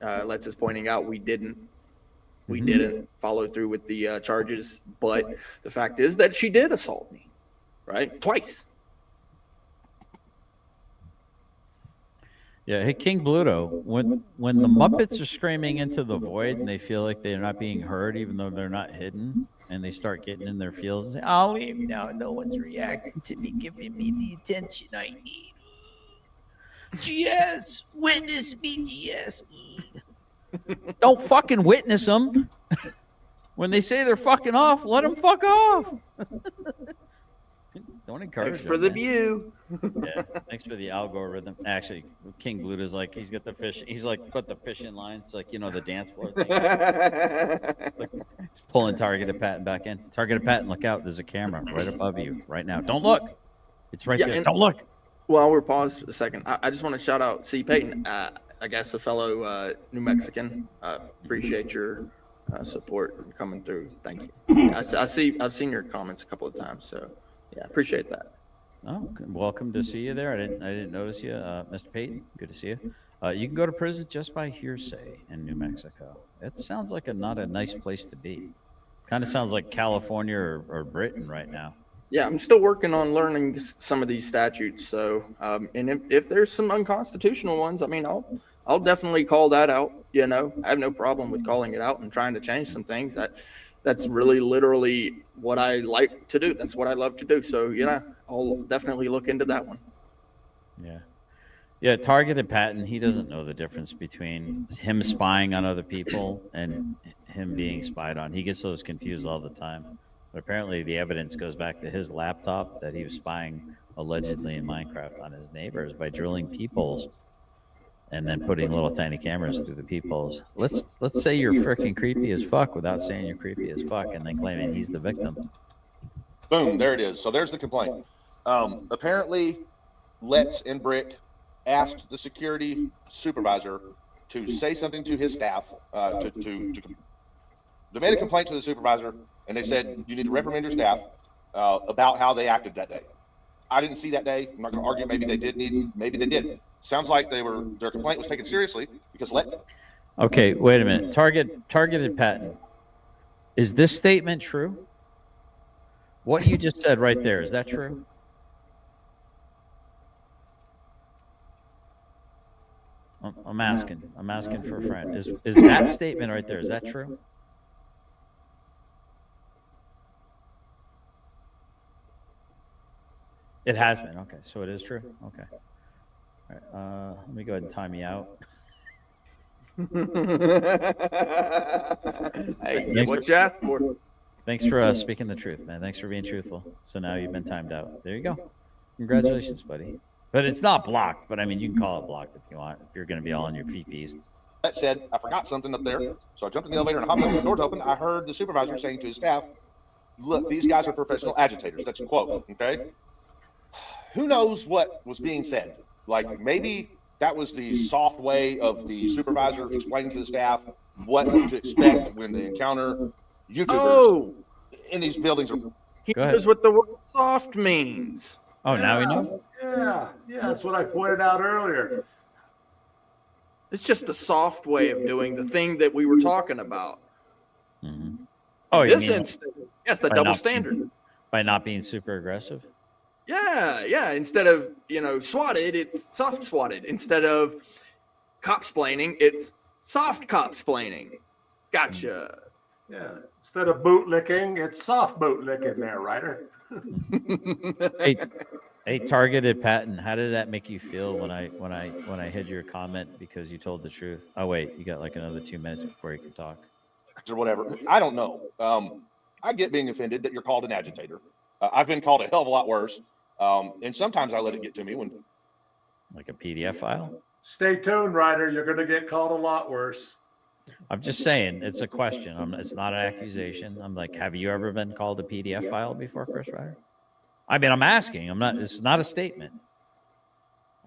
Let's us pointing out we didn't follow through with the charges, but the fact is that she did assault me, right? Twice. Yeah, hey King Bluto, when the Muppets are screaming into the void and they feel like they're not being heard, even though they're not hidden, and they start getting in their feels and say, "I'll leave now. No one's reacting to me, giving me the attention I need." GS, witness me, GS. Don't fucking witness them. When they say they're fucking off, let them fuck off. Don't encourage Thanks for them, the man. view. Yeah, thanks for the algorithm. Actually, King Bluto's like, he's got the fish. He's like, put the fish in line. It's like, the dance floor thing. Like, it's pulling targeted Patton back in. Targeted Patton, look out. There's a camera right above you right now. Don't look. It's right there. Don't look. While we're paused a second, I just want to shout out C. Payton, I guess a fellow New Mexican. Appreciate your support and coming through. Thank you. I've seen your comments a couple of times, so yeah, appreciate that. Oh, welcome to see you there. I didn't notice you, Mr. Payton. Good to see you. You can go to prison just by hearsay in New Mexico. It sounds like not a nice place to be. Kind of sounds like California or Britain right now. Yeah, I'm still working on learning some of these statutes. So, and if there's some unconstitutional ones, I mean, I'll definitely call that out. I have no problem with calling it out and trying to change some things. That's really literally what I like to do. That's what I love to do. So, I'll definitely look into that one. Yeah. Yeah, targeted Patton, he doesn't know the difference between him spying on other people and him being spied on. He gets those confused all the time. But apparently the evidence goes back to his laptop that he was spying allegedly in Minecraft on his neighbors by drilling peepholes and then putting little tiny cameras through the peepholes. Let's say you're freaking creepy as fuck without saying you're creepy as fuck and then claiming he's the victim. Boom, there it is. So there's the complaint. Apparently, Let's and Brick asked the security supervisor to say something to his staff. They made a complaint to the supervisor, and they said, you need to reprimand your staff about how they acted that day. I didn't see that day. I'm not going to argue. Maybe they did maybe they didn't. Sounds like their complaint was taken seriously because Okay, wait a minute. Targeted Patton. Is this statement true? What you just said right there, is that true? I'm asking for a friend. Is that statement right there, is that true? It has been. Okay, so it is true. Okay. All right. Let me go ahead and time you out. Hey, what you asked for. Thanks for speaking the truth, man. Thanks for being truthful. So now you've been timed out. There you go. Congratulations, buddy. But it's not blocked. But I mean, you can call it blocked if you want. If you're going to be all on your feet. That said, I forgot something up there. So I jumped in the elevator and hopped up. The doors open. I heard the supervisor saying to his staff, "Look, these guys are professional agitators." That's a quote. Okay. Who knows what was being said? Like maybe that was the soft way of the supervisor explaining to the staff what to expect when they encounter YouTubers in these buildings. He knows what the word soft means. Oh, now we know? Yeah, that's what I pointed out earlier. It's just a soft way of doing the thing that we were talking about. Mm-hmm. Oh, this instance, yes, the double standard. By not being super aggressive? Yeah. Instead of, swatted, it's soft swatted. Instead of cop-splaining, it's soft cop-splaining. Gotcha. Yeah. Instead of bootlicking, it's soft bootlicking there, Ryder. Hey, targeted Patton, how did that make you feel when I hid your comment because you told the truth? Oh wait, you got like another 2 minutes before you can talk. Or whatever. I don't know. I get being offended that you're called an agitator. I've been called a hell of a lot worse. And sometimes I let it get to me when. Like a PDF file? Stay tuned, Ryder. You're going to get called a lot worse. I'm just saying, it's a question. It's not an accusation. I'm like, have you ever been called a PDF file before, Chris Ryder? I mean, I'm asking. This is not a statement.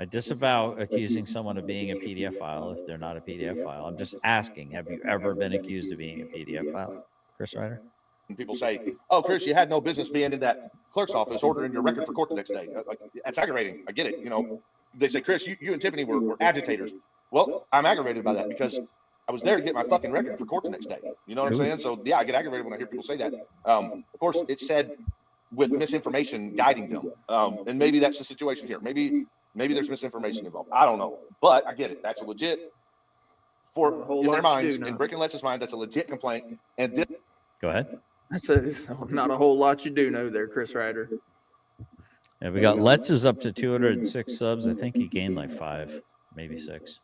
I disavow accusing someone of being a PDF file if they're not a PDF file. I'm just asking, have you ever been accused of being a PDF file, Chris Ryder? And people say, "Oh, Chris, you had no business being in that clerk's office ordering your record for court the next day." Like, that's aggravating. I get it. They say, "Chris, you and Tiffany were agitators." Well, I'm aggravated by that because I was there to get my fucking record for court the next day. You know what I'm saying? So yeah, I get aggravated when I hear people say that. Of course, it's said with misinformation guiding them, and maybe that's the situation here. Maybe there's misinformation involved. I don't know, but I get it. That's a legit in their minds, in Brick and Letz's mind, that's a legit complaint. And this, Go ahead. That's not a whole lot you do know there, Chris Ryder. Yeah, we got Let's is up to 206 subs. I think he gained like 5, maybe 6.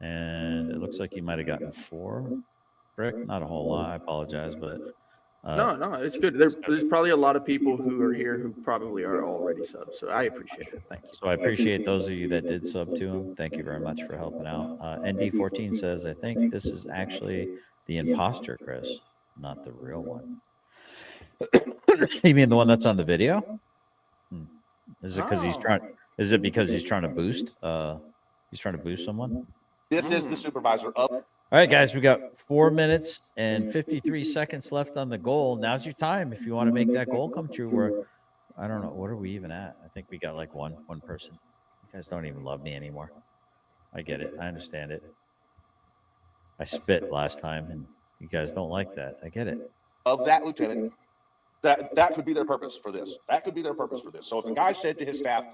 And it looks like he might have gotten 4. Brick, not a whole lot. I apologize, but No, it's good. There's probably a lot of people who are here who probably are already subs, so I appreciate it. Thank you. so I appreciate those of you that did sub to him. Thank you very much for helping out. ND14 says, I think this is actually the imposter, Chris, not the real one. You mean the one that's on the video? Is it because he's trying? Is it because he's trying to boost? He's trying to boost someone. this is the supervisor up. All right, guys, we got 4 minutes and 53 seconds left on the goal. Now's your time if you want to make that goal come true. We're, I don't know, what are we even at? I think we got like one person. You guys don't even love me anymore. I get it. I understand it. I spit last time, and you guys don't like that. I get it. Of that lieutenant, that could be their purpose for this. That could be their purpose for this. So if the guy said to his staff,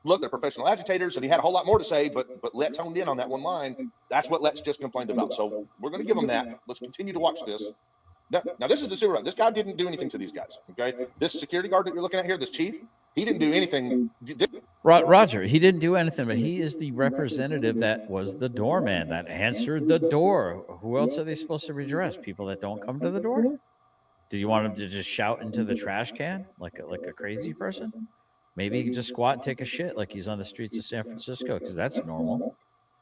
look, they're professional agitators, and he had a whole lot more to say, but Let's honed in on that one line. That's what Let's just complained about. So we're going to give them that. Let's continue to watch this. Now this is the supervisor. This guy didn't do anything to these guys. Okay, this security guard that you're looking at here, this chief, he didn't do anything. Roger, he didn't do anything, but he is the representative that was the doorman that answered the door. Who else are they supposed to redress? People that don't come to the door? Do you want him to just shout into the trash can like a crazy person? Maybe he can just squat and take a shit like he's on the streets of San Francisco, because that's normal.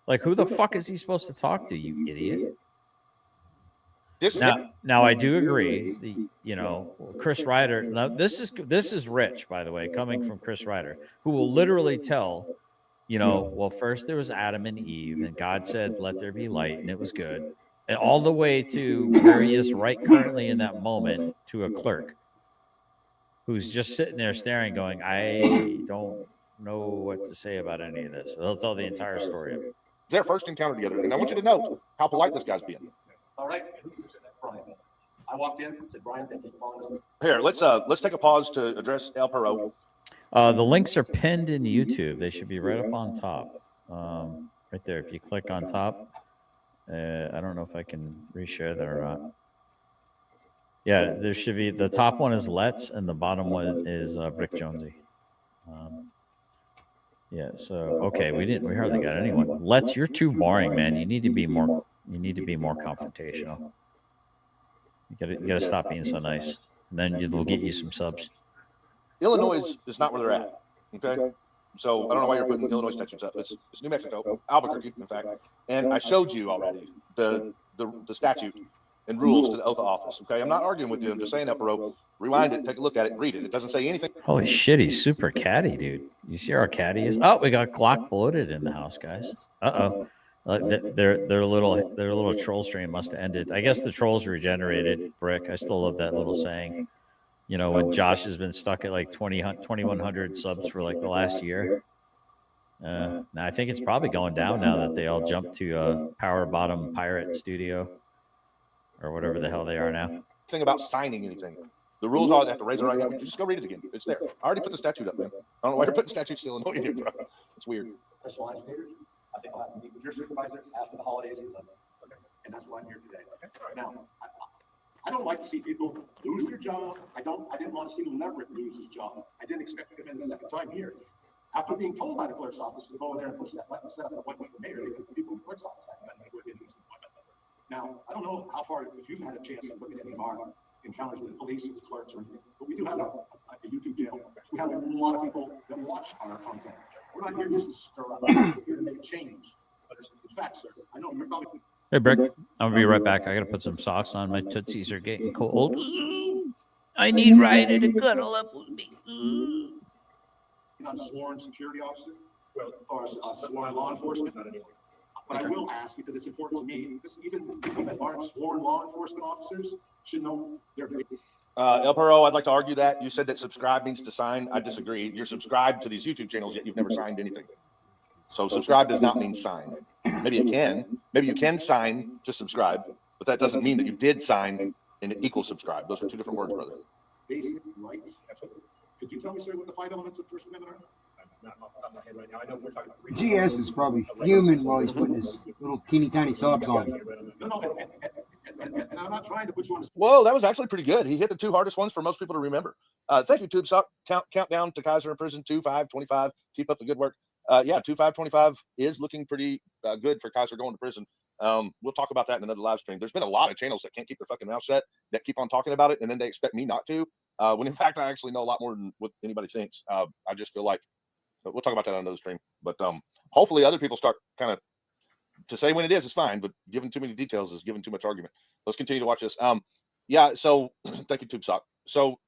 Like, who the fuck is he supposed to talk to, you idiot? Now I do agree. Chris Ryder. Now this is rich, by the way, coming from Chris Ryder, who will literally tell, well, first there was Adam and Eve, and God said, "Let there be light," and it was good. And all the way to where he is right currently in that moment to a clerk who's just sitting there staring, going, "I don't know what to say about any of this." So they'll tell the entire story of it. It's their first encounter together, and I want you to note how polite this guy's being. All right, Brian. I walked in and said, Brian, thank you for calling us. Here, let's take a pause to address El Perro. The links are pinned in YouTube. They should be right up on top, right there. If you click on top, I don't know if I can reshare that or not. Yeah, there should be. The top one is Let's, and the bottom one is Brick Jonesy. Yeah. So okay, we hardly got anyone. Let's, you're too boring, man. You need to be more. You need to be more confrontational. You gotta stop being so nice, and then we'll get you some subs. Illinois is not where they're at. Okay, so I don't know why you're putting Illinois statutes up. It's New Mexico, Albuquerque, in fact. And I showed you already the statute and rules to the oath of office. Okay, I'm not arguing with you. I'm just saying, Upper rewind it, take a look at it, read it. It doesn't say anything. Holy shit, he's super catty, dude. You see how our caddy is? Oh, we got Glock bloated in the house, guys. Their little troll stream must have ended. I guess the trolls regenerated. Brick, I still love that little saying. When Josh has been stuck at like 2,100 subs for like the last year. Now I think it's probably going down now that they all jumped to Power Bottom Pirate Studio or whatever the hell they are now. Thing about signing anything. The rules are they have to raise their right hand. Just go read it again. It's there. I already put the statute up, man. I don't know why you're putting statutes still in here, bro. It's weird. Professional agitators, I think I'll have to meet with your supervisor after the holidays. Okay. And that's why I'm here today. Okay. Now, I don't like to see people lose their job. I didn't want to see Leverett lose his job. I didn't expect him in the second time here. After being told by the clerk's office to go in there and push that button, set up an appointment with the mayor, because the people in the clerk's office had to go in this appointment. Now, I don't know how far, if you've had a chance to look at any of our encounters with police, with clerks, or anything, but we do have a YouTube channel. We have a lot of people that watch our content. We're not here just to stir up. We're here to make change. But in fact, sir, I know you're probably... Hey, Brick, I'm going to be right back. I got to put some socks on. My tootsies are getting cold. I need Ryder to cuddle up with me. You're not a sworn security officer or a sworn law enforcement. But I will ask, because it's important to me, because even people that aren't sworn law enforcement officers should know their... El Perro, I'd like to argue that. You said that subscribe means to sign. I disagree. You're subscribed to these YouTube channels, yet you've never signed anything. So subscribe does not mean sign. Maybe it can. Maybe you can sign to subscribe, but that doesn't mean that you did sign and it equals subscribe. Those are two different words, brother. Basic rights. Could you tell me, sir, what the 5 elements of the First Amendment are? GS is probably fuming while he's putting his little teeny tiny socks on. No, and I'm not trying to put you on. Whoa, that was actually pretty good. He hit the 2 hardest ones for most people to remember. Thank you, Tube Sock. Countdown to Kaiser in prison, 2/5/25. Keep up the good work. Yeah, 2/5/25 is looking pretty good for Kaiser going to prison. We'll talk about that in another live stream. There's been a lot of channels that can't keep their fucking mouth shut, that keep on talking about it, and then they expect me not to. When in fact, I actually know a lot more than what anybody thinks. I just feel like, but we'll talk about that on another stream. But hopefully other people start kind of to say when it is fine, but giving too many details is giving too much argument. Let's continue to watch this. Yeah, so thank you, Tube Sock. So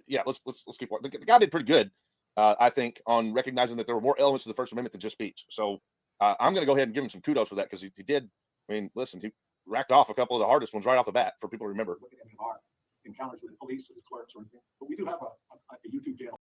yeah, let's keep watching. The guy did pretty good, I think, on recognizing that there were more elements to the First Amendment than just speech. So I'm going to go ahead and give him some kudos for that, because he did. I mean, listen, he racked off a couple of the hardest ones right off the bat for people to remember. Encounters with police or the clerks or anything, but we do have a YouTube channel.